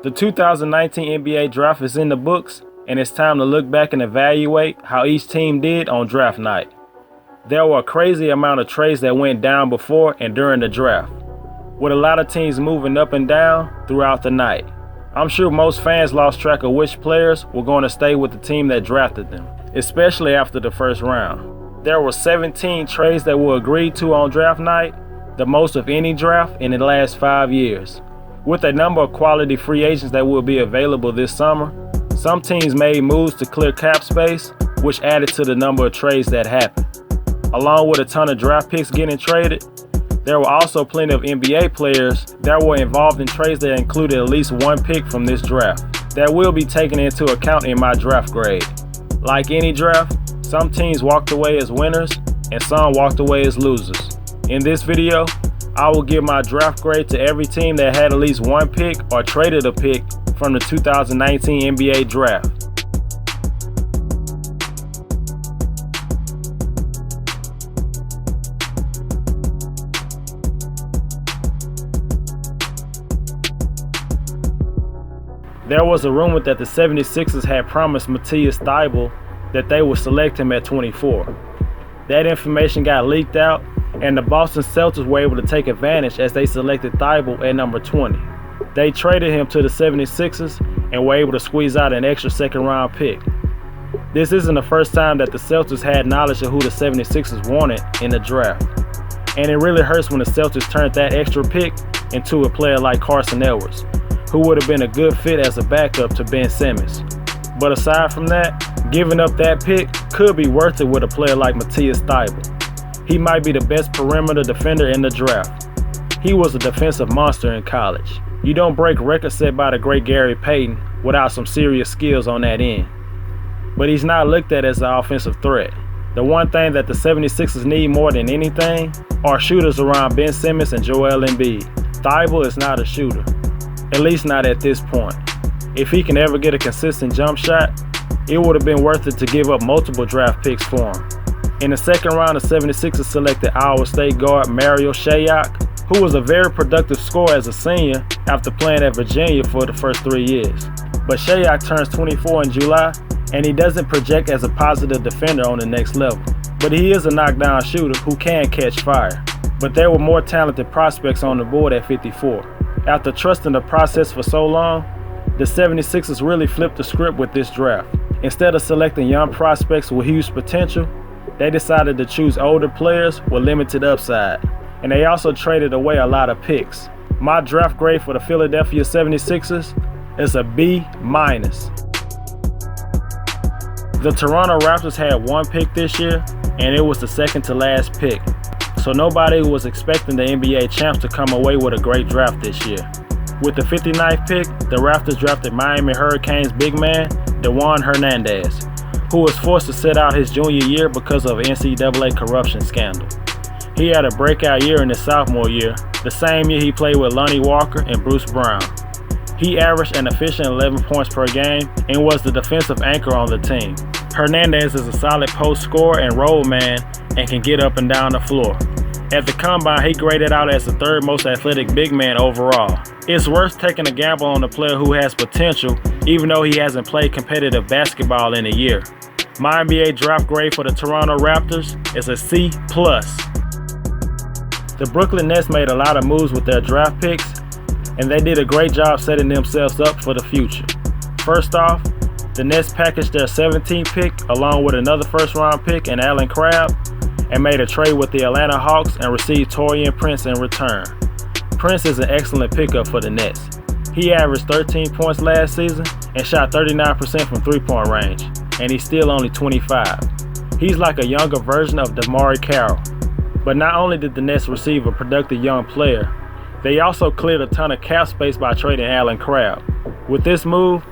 The 2019 NBA draft is in the books, and it's time to look back and evaluate how each team did on draft night. There were a crazy amount of trades that went down before and during the draft, with a lot of teams moving up and down throughout the night. I'm sure most fans lost track of which players were going to stay with the team that drafted them, especially after the first round. There were 17 trades that were agreed to on draft night, the most of any draft in the last 5 years. With a number of quality free agents that will be available this summer, some teams made moves to clear cap space, which added to the number of trades that happened. Along with a ton of draft picks getting traded, there were also plenty of NBA players that were involved in trades that included at least one pick from this draft that will be taken into account in my draft grade. Like any draft, some teams walked away as winners and some walked away as losers. In this video, I will give my draft grade to every team that had at least one pick or traded a pick from the 2019 NBA draft. There was a rumor that the 76ers had promised Matisse Thybulle that they would select him at 24. That information got leaked out, and the Boston Celtics were able to take advantage as they selected Thybulle at number 20. They traded him to the 76ers and were able to squeeze out an extra second-round pick. This isn't the first time that the Celtics had knowledge of who the 76ers wanted in the draft, and it really hurts when the Celtics turned that extra pick into a player like Carson Ellis, who would have been a good fit as a backup to Ben Simmons. But aside from that, giving up that pick could be worth it with a player like Matisse Thybulle. He might be the best perimeter defender in the draft. He was a defensive monster in college. You don't break records set by the great Gary Payton without some serious skills on that end. But he's not looked at as an offensive threat. The one thing that the 76ers need more than anything are shooters around Ben Simmons and Joel Embiid. Thybulle is not a shooter, at least not at this point. If he can ever get a consistent jump shot, it would have been worth it to give up multiple draft picks for him. In the second round, the 76ers selected Iowa State guard Marial Shayok, who was a very productive scorer as a senior after playing at Virginia for the first 3 years. But Shayok turns 24 in July, and he doesn't project as a positive defender on the next level. But he is a knockdown shooter who can catch fire. But there were more talented prospects on the board at 54. After trusting the process for so long, the 76ers really flipped the script with this draft. Instead of selecting young prospects with huge potential, they decided to choose older players with limited upside, and they also traded away a lot of picks. My draft grade for the Philadelphia 76ers is a B-. The Toronto Raptors had one pick this year, and it was the second to last pick. So nobody was expecting the NBA champs to come away with a great draft this year. With the 59th pick, the Raptors drafted Miami Hurricanes big man, DeJuan Hernandez, who was forced to sit out his junior year because of an NCAA corruption scandal. He had a breakout year in his sophomore year, the same year he played with Lonnie Walker and Bruce Brown. He averaged an efficient 11 points per game and was the defensive anchor on the team. Hernandez is a solid post scorer and roll man and can get up and down the floor. At the combine, he graded out as the third most athletic big man overall. It's worth taking a gamble on a player who has potential, even though he hasn't played competitive basketball in a year. My NBA draft grade for the Toronto Raptors is a C+. The Brooklyn Nets made a lot of moves with their draft picks, and they did a great job setting themselves up for the future. First off, the Nets packaged their 17th pick along with another first-round pick and Allen Crabbe, and made a trade with the Atlanta Hawks and received Taurean Prince in return. Prince is an excellent pickup for the Nets. He averaged 13 points last season and shot 39% from three-point range, and he's still only 25. He's like a younger version of DeMarre Carroll. But not only did the Nets receive a productive young player, they also cleared a ton of cap space by trading Allen Crabbe. With this move,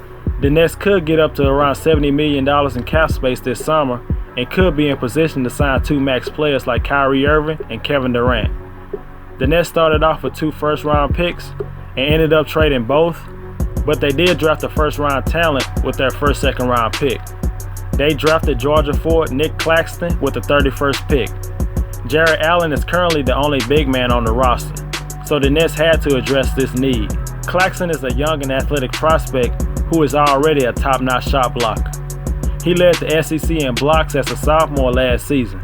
the Nets could get up to around $70 million in cap space this summer and could be in position to sign two max players like Kyrie Irving and Kevin Durant. The Nets started off with 2 first-round picks and ended up trading both, but they did draft a first-round talent with their first second-round pick. They drafted Georgia forward Nick Claxton with the 31st pick. Jarrett Allen is currently the only big man on the roster, so the Nets had to address this need. Claxton is a young and athletic prospect who is already a top-notch shot blocker. He led the SEC in blocks as a sophomore last season.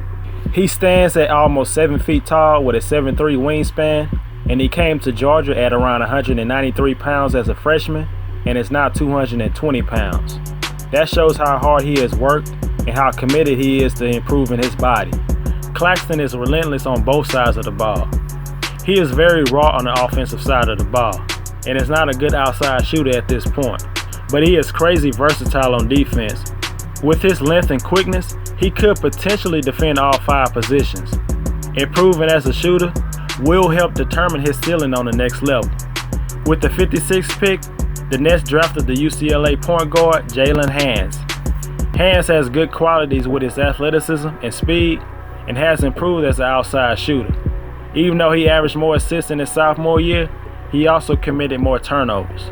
He stands at almost 7 feet tall with a 7'3" wingspan, and he came to Georgia at around 193 pounds as a freshman and is now 220 pounds. That shows how hard he has worked and how committed he is to improving his body. Claxton is relentless on both sides of the ball. He is very raw on the offensive side of the ball and is not a good outside shooter at this point, but he is crazy versatile on defense. With his length and quickness, he could potentially defend all 5 positions. Improving as a shooter will help determine his ceiling on the next level. With the 56th pick, the Nets drafted the UCLA point guard Jaxson Hayes. Hayes has good qualities with his athleticism and speed and has improved as an outside shooter. Even though he averaged more assists in his sophomore year, he also committed more turnovers.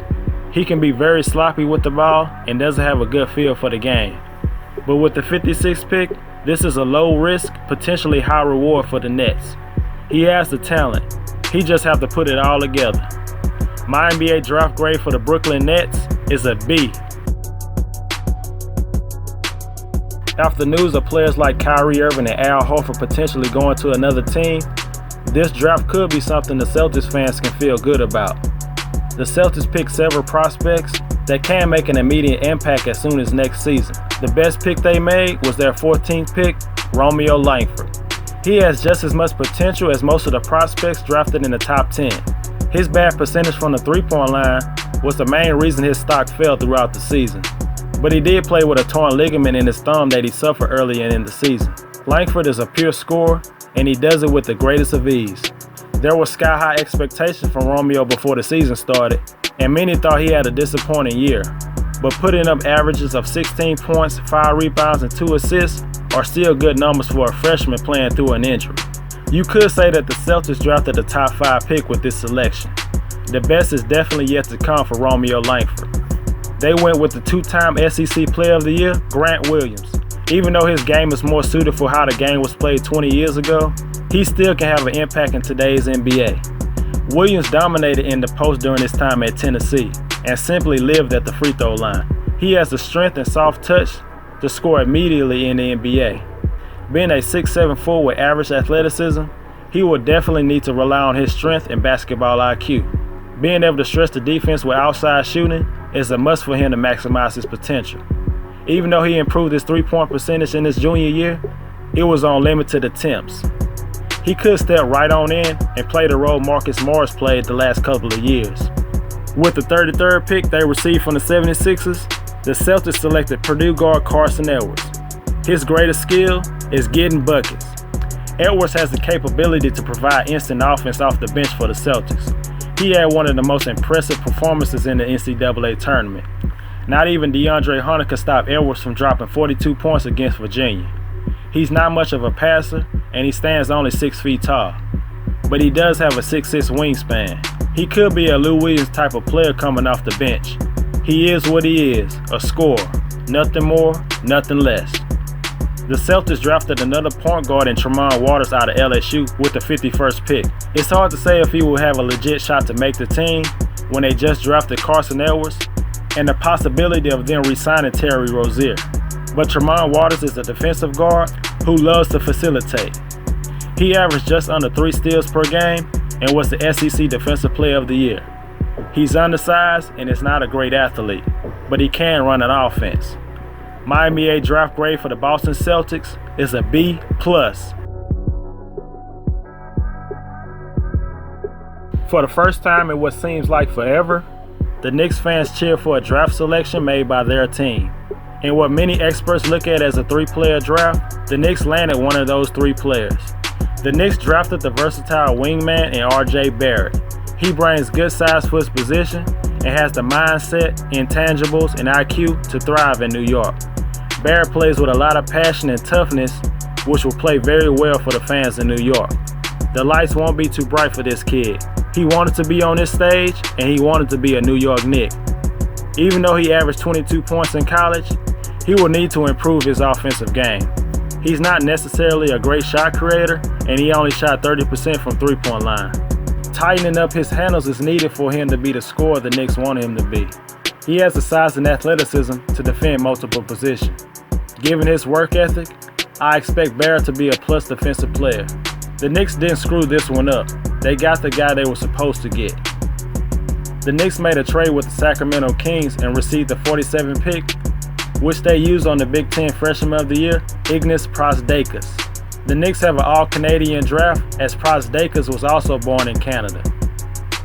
He can be very sloppy with the ball and doesn't have a good feel for the game. But with the 56th pick, this is a low risk, potentially high reward for the Nets. He has the talent. He just have to put it all together. My NBA draft grade for the Brooklyn Nets is a B. After news of players like Kyrie Irving and Al Horford potentially going to another team, this draft could be something the Celtics fans can feel good about. The Celtics picked several prospects that can make an immediate impact as soon as next season. The best pick they made was their 14th pick, Romeo Langford. He has just as much potential as most of the prospects drafted in the top 10. His bad percentage from the three-point line was the main reason his stock fell throughout the season. But he did play with a torn ligament in his thumb that he suffered earlier in the season. Langford is a pure scorer, and he does it with the greatest of ease. There were sky-high expectations from Romeo before the season started, and many thought he had a disappointing year. But putting up averages of 16 points, 5 rebounds, and 2 assists are still good numbers for a freshman playing through an injury. You could say that the Celtics drafted the top 5 pick with this selection. The best is definitely yet to come for Romeo Langford. They went with the 2-time SEC Player of the Year, Grant Williams. Even though his game is more suited for how the game was played 20 years ago, he still can have an impact in today's NBA. Williams dominated in the post during his time at Tennessee and simply lived at the free throw line. He has the strength and soft touch to score immediately in the NBA. Being a 6'7" forward with average athleticism, he will definitely need to rely on his strength and basketball IQ. Being able to stretch the defense with outside shooting is a must for him to maximize his potential. Even though he improved his three-point percentage in his junior year, it was on limited attempts. He could step right on in and play the role Marcus Morris played the last couple of years. With the 33rd pick they received from the 76ers, the Celtics selected Purdue guard Carson Ellis. His greatest skill is getting buckets. Edwards has the capability to provide instant offense off the bench for the Celtics. He had one of the most impressive performances in the NCAA tournament. Not even DeAndre Hunter could stop Edwards from dropping 42 points against Virginia. He's not much of a passer, and he stands only 6 feet tall. But he does have a 6'6" wingspan. He could be a Lou Williams type of player coming off the bench. He is what he is, a scorer. Nothing more, nothing less. The Celtics drafted another point guard in Tremont Waters out of LSU with the 51st pick. It's hard to say if he will have a legit shot to make the team when they just drafted Carson Ellis and the possibility of them re-signing Terry Rozier. But Tremont Waters is a defensive guard who loves to facilitate. He averaged just under 3 steals per game and was the SEC Defensive Player of the Year. He's undersized and is not a great athlete, but he can run an offense. My NBA draft grade for the Boston Celtics is a B+. For the first time in what seems like forever, the Knicks fans cheer for a draft selection made by their team. In what many experts look at as a 3-player draft, the Knicks landed one of those 3 players. The Knicks drafted the versatile wingman in RJ Barrett. He brings good size for his position and has the mindset, intangibles, and IQ to thrive in New York. Barrett plays with a lot of passion and toughness, which will play very well for the fans in New York. The lights won't be too bright for this kid. He wanted to be on this stage, and he wanted to be a New York Knick. Even though he averaged 22 points in college, he will need to improve his offensive game. He's not necessarily a great shot creator, and he only shot 30% from three-point line. tightening up his handles is needed for him to be the scorer the Knicks want him to be. He has the size and athleticism to defend multiple positions. Given his work ethic, I expect Barrett to be a plus defensive player. The Knicks didn't screw this one up. They got the guy they were supposed to get. The Knicks made a trade with the Sacramento Kings and received the 47th pick, which they used on the Big Ten Freshman of the Year, Ignas Prasdekas. The Knicks have an all-Canadian draft, as Prasdekas was also born in Canada.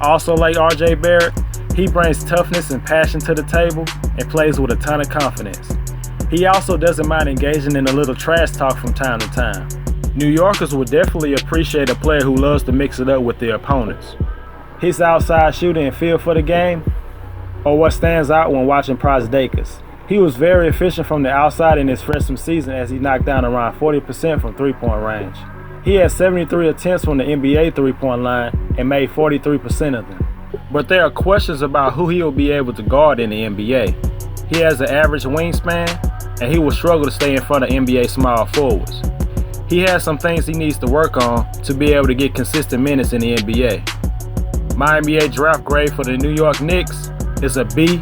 Also like RJ Barrett, he brings toughness and passion to the table and plays with a ton of confidence. He also doesn't mind engaging in a little trash talk from time to time. New Yorkers would definitely appreciate a player who loves to mix it up with their opponents. His outside shooting and feel for the game are what stands out when watching Prasdekas. He was very efficient from the outside in his freshman season as he knocked down around 40% from three-point range. He had 73 attempts from the NBA three-point line and made 43% of them. But there are questions about who he will be able to guard in the NBA. He has an average wingspan, and he will struggle to stay in front of NBA small forwards. He has some things he needs to work on to be able to get consistent minutes in the NBA. My NBA draft grade for the New York Knicks is a B+.